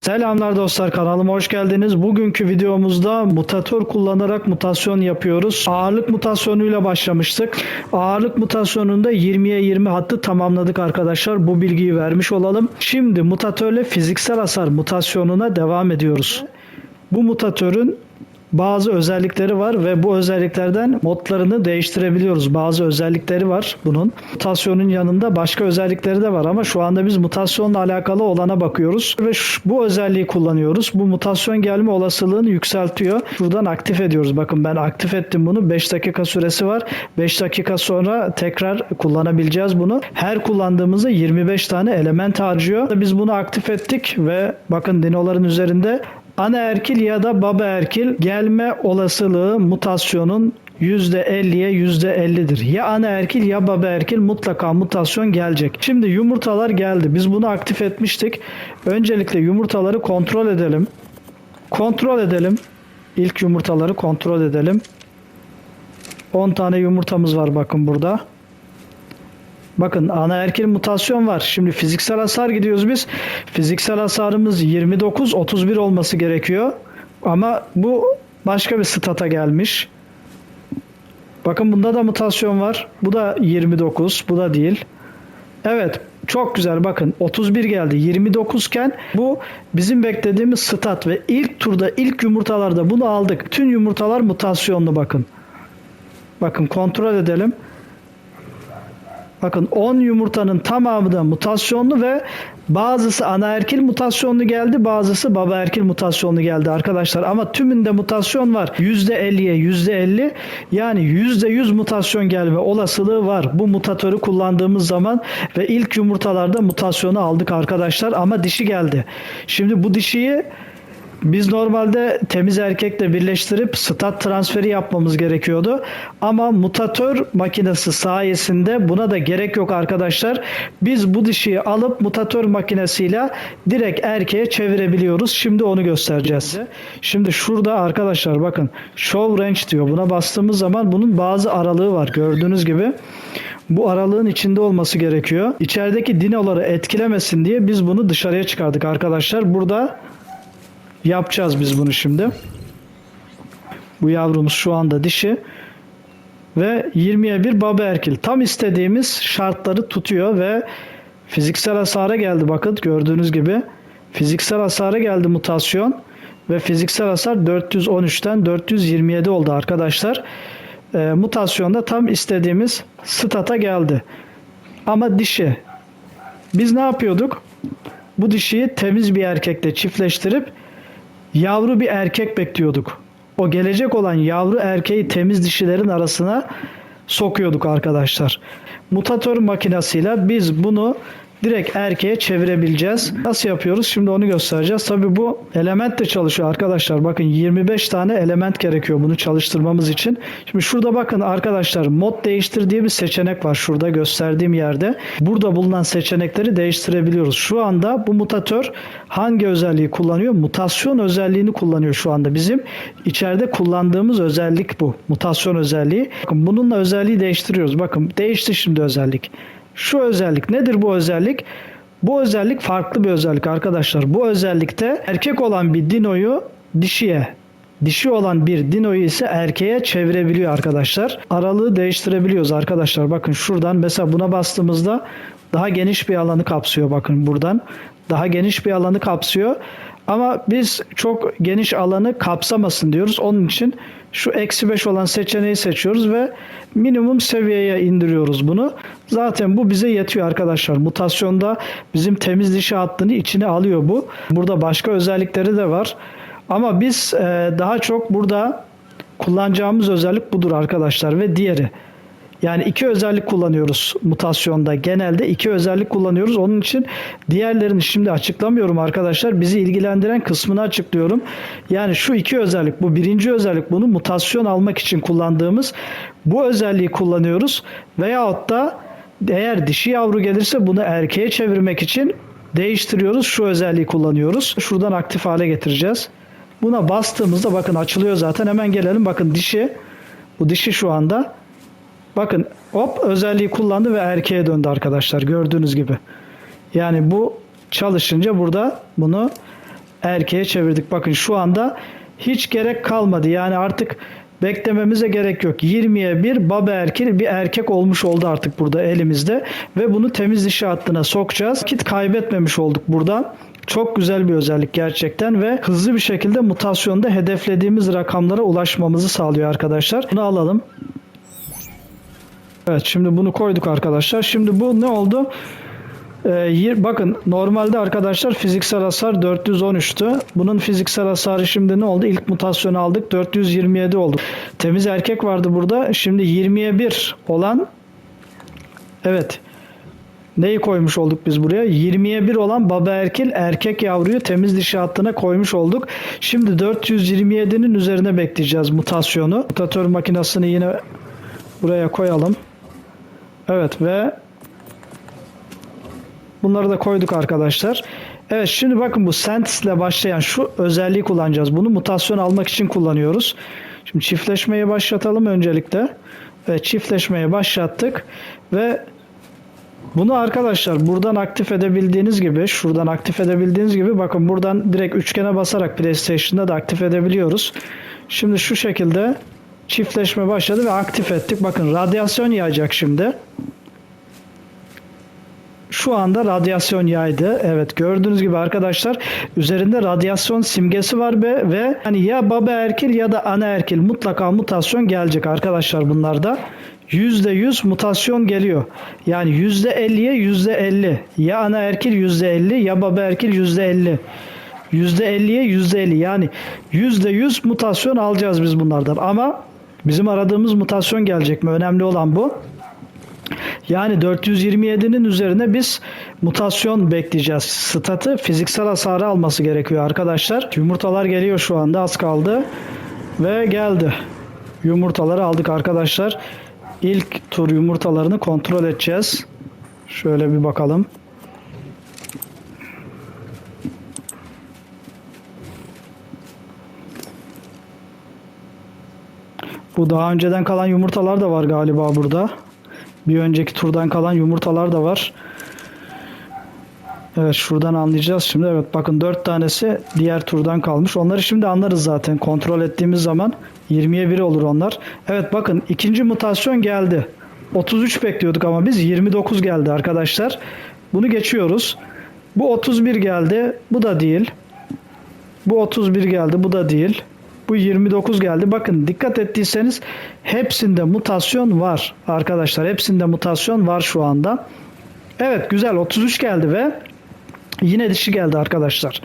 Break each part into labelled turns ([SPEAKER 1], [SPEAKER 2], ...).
[SPEAKER 1] Selamlar dostlar, kanalıma hoş geldiniz. Bugünkü videomuzda mutatör kullanarak mutasyon yapıyoruz. Ağırlık mutasyonuyla başlamıştık. Ağırlık mutasyonunda 20'ye 20 hattı tamamladık arkadaşlar. Bu bilgiyi vermiş olalım. Şimdi mutatörle fiziksel hasar mutasyonuna devam ediyoruz. Bu mutatörün bazı özellikleri var ve bu özelliklerden modlarını değiştirebiliyoruz. Bazı özellikleri var bunun. Mutasyonun yanında başka özellikleri de var ama şu anda biz mutasyonla alakalı olana bakıyoruz ve bu özelliği kullanıyoruz. Bu mutasyon gelme olasılığını yükseltiyor. Şuradan aktif ediyoruz. Bakın ben aktif ettim bunu. 5 dakika süresi var. 5 dakika sonra tekrar kullanabileceğiz bunu. Her kullandığımızda 25 tane element harcıyor. Biz bunu aktif ettik ve bakın dinoların üzerinde anaerkil ya da babaerkil gelme olasılığı mutasyonun %50'ye %50'dir. Ya anaerkil ya babaerkil mutlaka mutasyon gelecek. Şimdi yumurtalar geldi. Biz bunu aktif etmiştik. Öncelikle yumurtaları kontrol edelim. Kontrol edelim. İlk yumurtaları kontrol edelim. 10 tane yumurtamız var bakın burada. Bakın anaerkil mutasyon var. Şimdi fiziksel hasar gidiyoruz biz. Fiziksel hasarımız 29-31 olması gerekiyor. Ama bu başka bir stata gelmiş. Bakın bunda da mutasyon var. Bu da 29. Bu da değil. Evet. Çok güzel. Bakın 31 geldi. 29 iken bu bizim beklediğimiz stat ve ilk turda ilk yumurtalarda bunu aldık. Tüm yumurtalar mutasyonlu bakın. Bakın kontrol edelim. Bakın 10 yumurtanın tamamı da mutasyonlu ve bazısı anaerkil mutasyonlu geldi, bazısı babaerkil mutasyonlu geldi arkadaşlar. Ama tümünde mutasyon var. %50'ye %50 yani %100 mutasyon gelme olasılığı var. Bu mutatörü kullandığımız zaman ve ilk yumurtalarda mutasyonu aldık arkadaşlar ama dişi geldi. Şimdi bu dişiyi biz normalde temiz erkekle birleştirip stat transferi yapmamız gerekiyordu. Ama mutatör makinesi sayesinde buna da gerek yok arkadaşlar. Biz bu dişiyi alıp mutatör makinesiyle direkt erkeğe çevirebiliyoruz. Şimdi onu göstereceğiz. Şimdi şurada arkadaşlar bakın show range diyor. Buna bastığımız zaman bunun bazı aralığı var. Gördüğünüz gibi. Bu aralığın içinde olması gerekiyor. İçerideki dinoları etkilemesin diye biz bunu dışarıya çıkardık arkadaşlar. Burada yapacağız biz bunu şimdi. Bu yavrumuz şu anda dişi ve 20'ye 1 babaerkil. Tam istediğimiz şartları tutuyor ve fiziksel hasara geldi bakın gördüğünüz gibi. Fiziksel hasara geldi mutasyon ve fiziksel hasar 413'ten 427 oldu arkadaşlar. Mutasyonda tam istediğimiz stata geldi. Ama dişi. Biz ne yapıyorduk? Bu dişiyi temiz bir erkekle çiftleştirip yavru bir erkek bekliyorduk. O gelecek olan yavru erkeği temiz dişilerin arasına sokuyorduk arkadaşlar. Mutatör makinesiyle biz bunu direkt erkeğe çevirebileceğiz. Nasıl yapıyoruz? Şimdi onu göstereceğiz. Tabii bu element de çalışıyor arkadaşlar. Bakın 25 tane element gerekiyor bunu çalıştırmamız için. Şimdi şurada bakın arkadaşlar mod değiştir diye bir seçenek var. Şurada gösterdiğim yerde. Burada bulunan seçenekleri değiştirebiliyoruz. Şu anda bu mutatör hangi özelliği kullanıyor? Mutasyon özelliğini kullanıyor şu anda. Bizim içeride kullandığımız özellik bu. Mutasyon özelliği. Bakın bununla özelliği değiştiriyoruz. Bakın değişti şimdi özellik. Şu özellik nedir bu özellik? Bu özellik farklı bir özellik arkadaşlar. Bu özellikte erkek olan bir dinoyu dişiye, dişi olan bir dinoyu ise erkeğe çevirebiliyor arkadaşlar. Aralığı değiştirebiliyoruz arkadaşlar. Bakın şuradan mesela buna bastığımızda daha geniş bir alanı kapsıyor. Bakın buradan daha geniş bir alanı kapsıyor. Ama biz çok geniş alanı kapsamasın diyoruz. Onun için şu -5 olan seçeneği seçiyoruz ve minimum seviyeye indiriyoruz bunu. Zaten bu bize yetiyor arkadaşlar. Mutasyonda bizim temiz dişi hattını içine alıyor bu. Burada başka özellikleri de var. Ama biz daha çok burada kullanacağımız özellik budur arkadaşlar ve diğeri. Yani iki özellik kullanıyoruz mutasyonda. Genelde iki özellik kullanıyoruz. Onun için diğerlerini şimdi açıklamıyorum arkadaşlar. Bizi ilgilendiren kısmını açıklıyorum. Yani şu iki özellik, bu birinci özellik bunu mutasyon almak için kullandığımız bu özelliği kullanıyoruz. Veyahut da eğer dişi yavru gelirse bunu erkeğe çevirmek için değiştiriyoruz. Şu özelliği kullanıyoruz. Şuradan aktif hale getireceğiz. Buna bastığımızda bakın açılıyor zaten. Hemen gelelim. Bakın dişi. Bu dişi şu anda. Bakın hop özelliği kullandı ve erkeğe döndü arkadaşlar gördüğünüz gibi. Yani bu çalışınca burada bunu erkeğe çevirdik. Bakın şu anda hiç gerek kalmadı. Yani artık beklememize gerek yok. 20'ye 1 baba erkek bir erkek olmuş oldu artık burada elimizde. Ve bunu temiz dişi hattına sokacağız. Vakit kaybetmemiş olduk burada. Çok güzel bir özellik gerçekten ve hızlı bir şekilde mutasyonda hedeflediğimiz rakamlara ulaşmamızı sağlıyor arkadaşlar. Bunu alalım. Evet, şimdi bunu koyduk arkadaşlar. Şimdi bu ne oldu? Bakın normalde arkadaşlar fiziksel hasar 413'tü. Bunun fiziksel hasarı şimdi ne oldu? İlk mutasyonu aldık, 427 oldu. Temiz erkek vardı burada. Şimdi 20'ye 1 olan, evet, neyi koymuş olduk biz buraya? 20'ye 1 olan baba erkek yavruyu temiz dişi hattına koymuş olduk. Şimdi 427'nin üzerine bekleyeceğiz mutasyonu. Mutatör makinesini yine buraya koyalım. Evet ve bunları da koyduk arkadaşlar. Evet, şimdi bakın bu Sentis ile başlayan şu özelliği kullanacağız. Bunu mutasyon almak için kullanıyoruz. Şimdi çiftleşmeyi başlatalım öncelikle. Evet, çiftleşmeyi başlattık ve bunu arkadaşlar buradan aktif edebildiğiniz gibi, şuradan aktif edebildiğiniz gibi, bakın buradan direkt üçgene basarak PlayStation'da da aktif edebiliyoruz. Şimdi şu şekilde çiftleşme başladı ve aktif ettik. Bakın radyasyon yayacak şimdi. Şu anda radyasyon yaydı. Evet, gördüğünüz gibi arkadaşlar üzerinde radyasyon simgesi var ve hani ya baba erkil ya da ana erkil mutlaka mutasyon gelecek arkadaşlar bunlarda. %100 mutasyon geliyor. Yani %50'ye %50. Ya ana erkil %50 ya baba erkil %50. %50'ye %50. Yani %100 mutasyon alacağız biz bunlardan. Ama bizim aradığımız mutasyon gelecek mi? Önemli olan bu. Yani 427'nin üzerine biz mutasyon bekleyeceğiz. Statı fiziksel hasarı alması gerekiyor arkadaşlar. Yumurtalar geliyor şu anda, az kaldı. Ve geldi. Yumurtaları aldık arkadaşlar. İlk tur yumurtalarını kontrol edeceğiz. Şöyle bir bakalım. Bu daha önceden kalan yumurtalar da var galiba burada. Bir önceki turdan kalan yumurtalar da var. Evet, şuradan anlayacağız şimdi. Evet, bakın 4 tanesi diğer turdan kalmış. Onları şimdi anlarız zaten. Kontrol ettiğimiz zaman 20'ye 1 olur onlar. Evet, bakın ikinci mutasyon geldi. 33 bekliyorduk ama biz 29 geldi arkadaşlar. Bunu geçiyoruz. Bu 31 geldi. Bu da değil. Bu 31 geldi. Bu da değil. Bu 29 geldi. Bakın dikkat ettiyseniz hepsinde mutasyon var arkadaşlar. Hepsinde mutasyon var şu anda. Evet, güzel, 33 geldi ve yine dişi geldi arkadaşlar.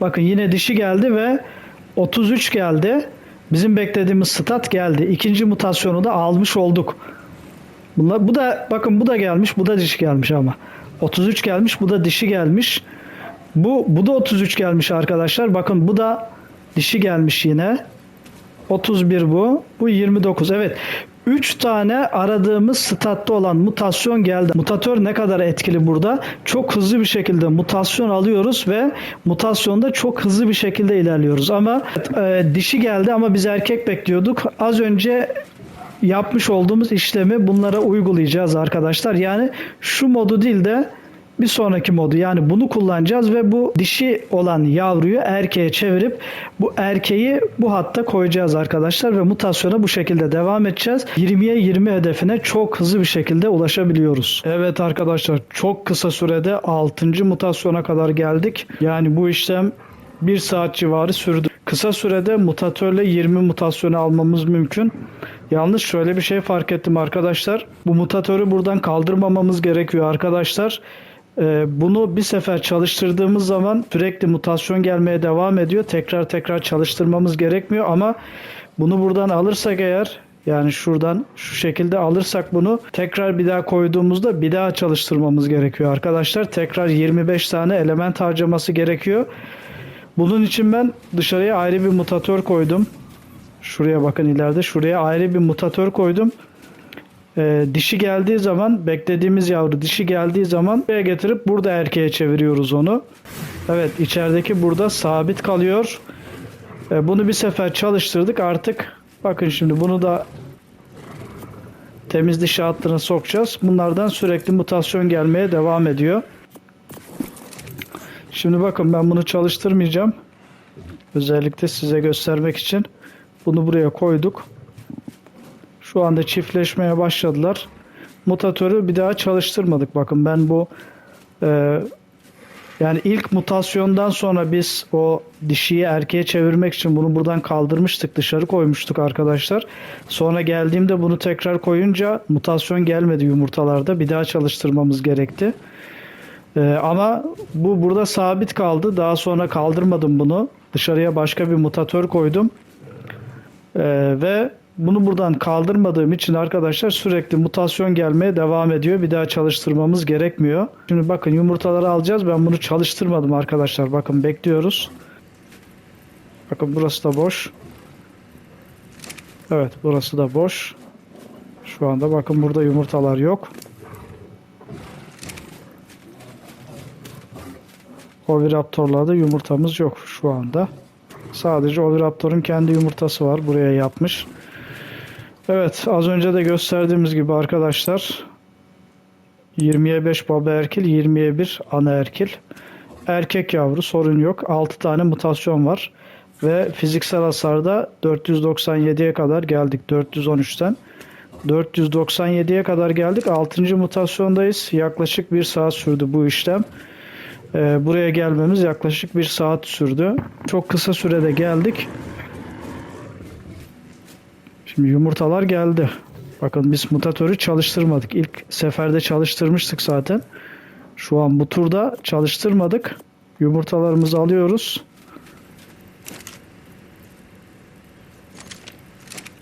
[SPEAKER 1] Bakın yine dişi geldi ve 33 geldi. Bizim beklediğimiz stat geldi. İkinci mutasyonu da almış olduk. Bu da bakın, bu da gelmiş, bu da dişi gelmiş ama. 33 gelmiş, bu da dişi gelmiş. Bu da 33 gelmiş arkadaşlar. Bakın bu da dişi gelmiş yine. 31 bu. Bu 29. Evet. 3 tane aradığımız statta olan mutasyon geldi. Mutatör ne kadar etkili burada? Çok hızlı bir şekilde mutasyon alıyoruz ve mutasyonda çok hızlı bir şekilde ilerliyoruz. Ama dişi geldi ama biz erkek bekliyorduk. Az önce yapmış olduğumuz işlemi bunlara uygulayacağız arkadaşlar. Yani şu modu değil de bir sonraki modu, yani bunu kullanacağız ve bu dişi olan yavruyu erkeğe çevirip bu erkeği bu hatta koyacağız arkadaşlar ve mutasyona bu şekilde devam edeceğiz. 20'ye 20 hedefine çok hızlı bir şekilde ulaşabiliyoruz. Evet arkadaşlar, çok kısa sürede 6. mutasyona kadar geldik. Yani bu işlem 1 saat civarı sürdü. Kısa sürede mutatörle 20 mutasyonu almamız mümkün. Yalnız şöyle bir şey fark ettim arkadaşlar. Bu mutatörü buradan kaldırmamamız gerekiyor arkadaşlar. Bunu bir sefer çalıştırdığımız zaman sürekli mutasyon gelmeye devam ediyor. Tekrar çalıştırmamız gerekmiyor ama bunu buradan alırsak eğer, yani şuradan şu şekilde alırsak bunu tekrar bir daha koyduğumuzda bir daha çalıştırmamız gerekiyor arkadaşlar. Tekrar 25 tane element harcaması gerekiyor. Bunun için ben dışarıya ayrı bir mutatör koydum. Şuraya bakın, ileride şuraya ayrı bir mutatör koydum. Dişi geldiği zaman, beklediğimiz yavru dişi geldiği zaman buraya getirip burada erkeğe çeviriyoruz onu. Evet, içerideki burada sabit kalıyor. Bunu bir sefer çalıştırdık artık. Bakın şimdi bunu da temiz dişi hattına sokacağız. Bunlardan sürekli mutasyon gelmeye devam ediyor. Şimdi bakın, ben bunu çalıştırmayacağım. Özellikle size göstermek için bunu buraya koyduk. Şu anda çiftleşmeye başladılar. Mutatörü bir daha çalıştırmadık. Bakın ben bu yani ilk mutasyondan sonra biz o dişiyi erkeğe çevirmek için bunu buradan kaldırmıştık. Dışarı koymuştuk arkadaşlar. Sonra geldiğimde bunu tekrar koyunca mutasyon gelmedi yumurtalarda. Bir daha çalıştırmamız gerekti. Ama bu burada sabit kaldı. Daha sonra kaldırmadım bunu. Dışarıya başka bir mutatör koydum. Ve bunu buradan kaldırmadığım için arkadaşlar sürekli mutasyon gelmeye devam ediyor. Bir daha çalıştırmamız gerekmiyor. Şimdi bakın yumurtaları alacağız. Ben bunu çalıştırmadım arkadaşlar. Bakın bekliyoruz. Bakın burası da boş. Evet, burası da boş. Şu anda bakın burada yumurtalar yok. Oviraptorlarda yumurtamız yok şu anda. Sadece Oviraptor'un kendi yumurtası var. Buraya yapmış. Evet, az önce de gösterdiğimiz gibi arkadaşlar 20'ye 5 baba erkil, 20'ye 1 ana erkil. Erkek yavru, sorun yok. 6 tane mutasyon var. Ve fiziksel hasarda 497'ye kadar geldik. 413'ten 497'ye kadar geldik. 6. mutasyondayız. Yaklaşık 1 saat sürdü bu işlem. Buraya gelmemiz yaklaşık 1 saat sürdü. Çok kısa sürede geldik. Şimdi yumurtalar geldi. Bakın biz mutatörü çalıştırmadık. İlk seferde çalıştırmıştık zaten. Şu an bu turda çalıştırmadık. Yumurtalarımızı alıyoruz.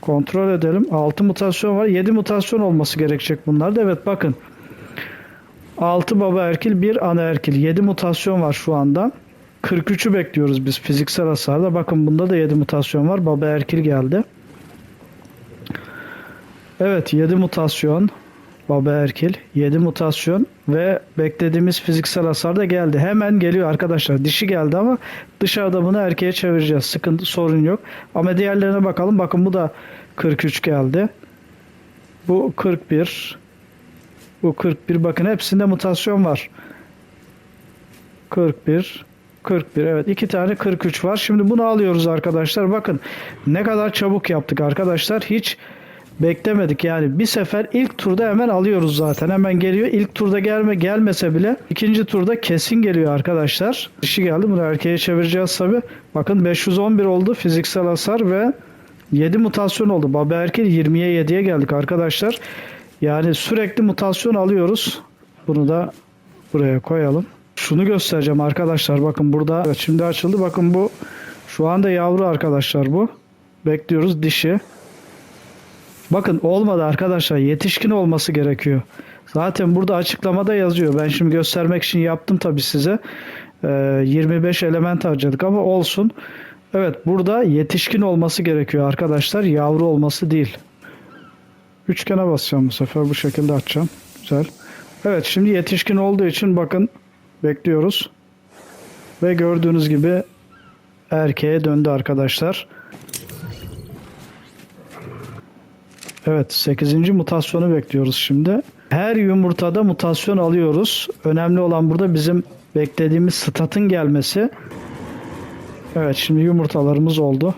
[SPEAKER 1] Kontrol edelim. 6 mutasyon var. 7 mutasyon olması gerekecek bunlarda. Evet bakın. 6 baba erkil, 1 ana erkil. 7 mutasyon var şu anda. 43'ü bekliyoruz biz fiziksel hasarda. Bakın bunda da 7 mutasyon var. Baba erkil geldi. Evet, 7 mutasyon. Baba erkil. 7 mutasyon. Ve beklediğimiz fiziksel hasar da geldi. Hemen geliyor arkadaşlar. Dişi geldi ama dışarıda bunu erkeğe çevireceğiz. Sıkıntı, sorun yok. Ama diğerlerine bakalım. Bakın bu da 43 geldi. Bu 41. Bu 41. Bakın hepsinde mutasyon var. 41. 41. Evet, 2 tane 43 var. Şimdi bunu alıyoruz arkadaşlar. Bakın ne kadar çabuk yaptık arkadaşlar. Hiç beklemedik. Yani bir sefer ilk turda hemen alıyoruz zaten. Hemen geliyor. İlk turda gelmese bile ikinci turda kesin geliyor arkadaşlar. Dişi geldi. Bunu erkeğe çevireceğiz tabi. Bakın 511 oldu fiziksel hasar ve 7 mutasyon oldu. Baba erkek 20'ye 7'ye geldik arkadaşlar. Yani sürekli mutasyon alıyoruz. Bunu da buraya koyalım. Şunu göstereceğim arkadaşlar. Bakın burada evet, şimdi açıldı. Bakın bu şu anda yavru arkadaşlar bu. Bekliyoruz dişi. Bakın olmadı arkadaşlar. Yetişkin olması gerekiyor. Zaten burada açıklamada yazıyor. Ben şimdi göstermek için yaptım tabii size. 25 element harcadık ama olsun. Evet, burada yetişkin olması gerekiyor arkadaşlar. Yavru olması değil. Üçgene basacağım bu sefer. Bu şekilde açacağım. Güzel. Evet, şimdi yetişkin olduğu için bakın bekliyoruz. Ve gördüğünüz gibi erkeğe döndü arkadaşlar. Evet, 8. mutasyonu bekliyoruz şimdi. Her yumurtada mutasyon alıyoruz. Önemli olan burada bizim beklediğimiz statın gelmesi. Evet, şimdi yumurtalarımız oldu.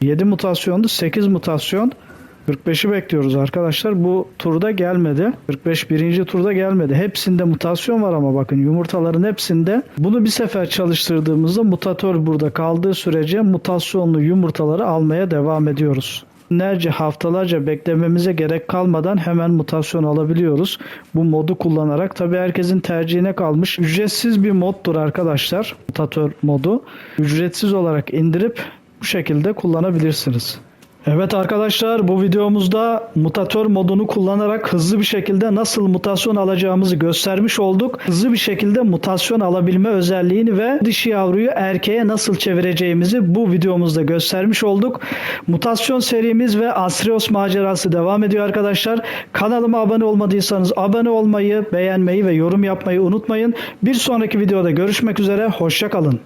[SPEAKER 1] Yedi mutasyondu, 8 mutasyon. 45'i bekliyoruz arkadaşlar. Bu turda gelmedi. 45 birinci turda gelmedi. Hepsinde mutasyon var ama bakın yumurtaların hepsinde. Bunu bir sefer çalıştırdığımızda mutatör burada kaldığı sürece mutasyonlu yumurtaları almaya devam ediyoruz. Günlerce, haftalarca beklememize gerek kalmadan hemen mutasyon alabiliyoruz. Bu modu kullanarak. Tabii herkesin tercihine kalmış. Ücretsiz bir moddur arkadaşlar. Mutatör modu. Ücretsiz olarak indirip bu şekilde kullanabilirsiniz. Evet arkadaşlar, bu videomuzda mutatör modunu kullanarak hızlı bir şekilde nasıl mutasyon alacağımızı göstermiş olduk. Hızlı bir şekilde mutasyon alabilme özelliğini ve dişi yavruyu erkeğe nasıl çevireceğimizi bu videomuzda göstermiş olduk. Mutasyon serimiz ve Astrios macerası devam ediyor arkadaşlar. Kanalıma abone olmadıysanız abone olmayı, beğenmeyi ve yorum yapmayı unutmayın. Bir sonraki videoda görüşmek üzere, hoşça kalın.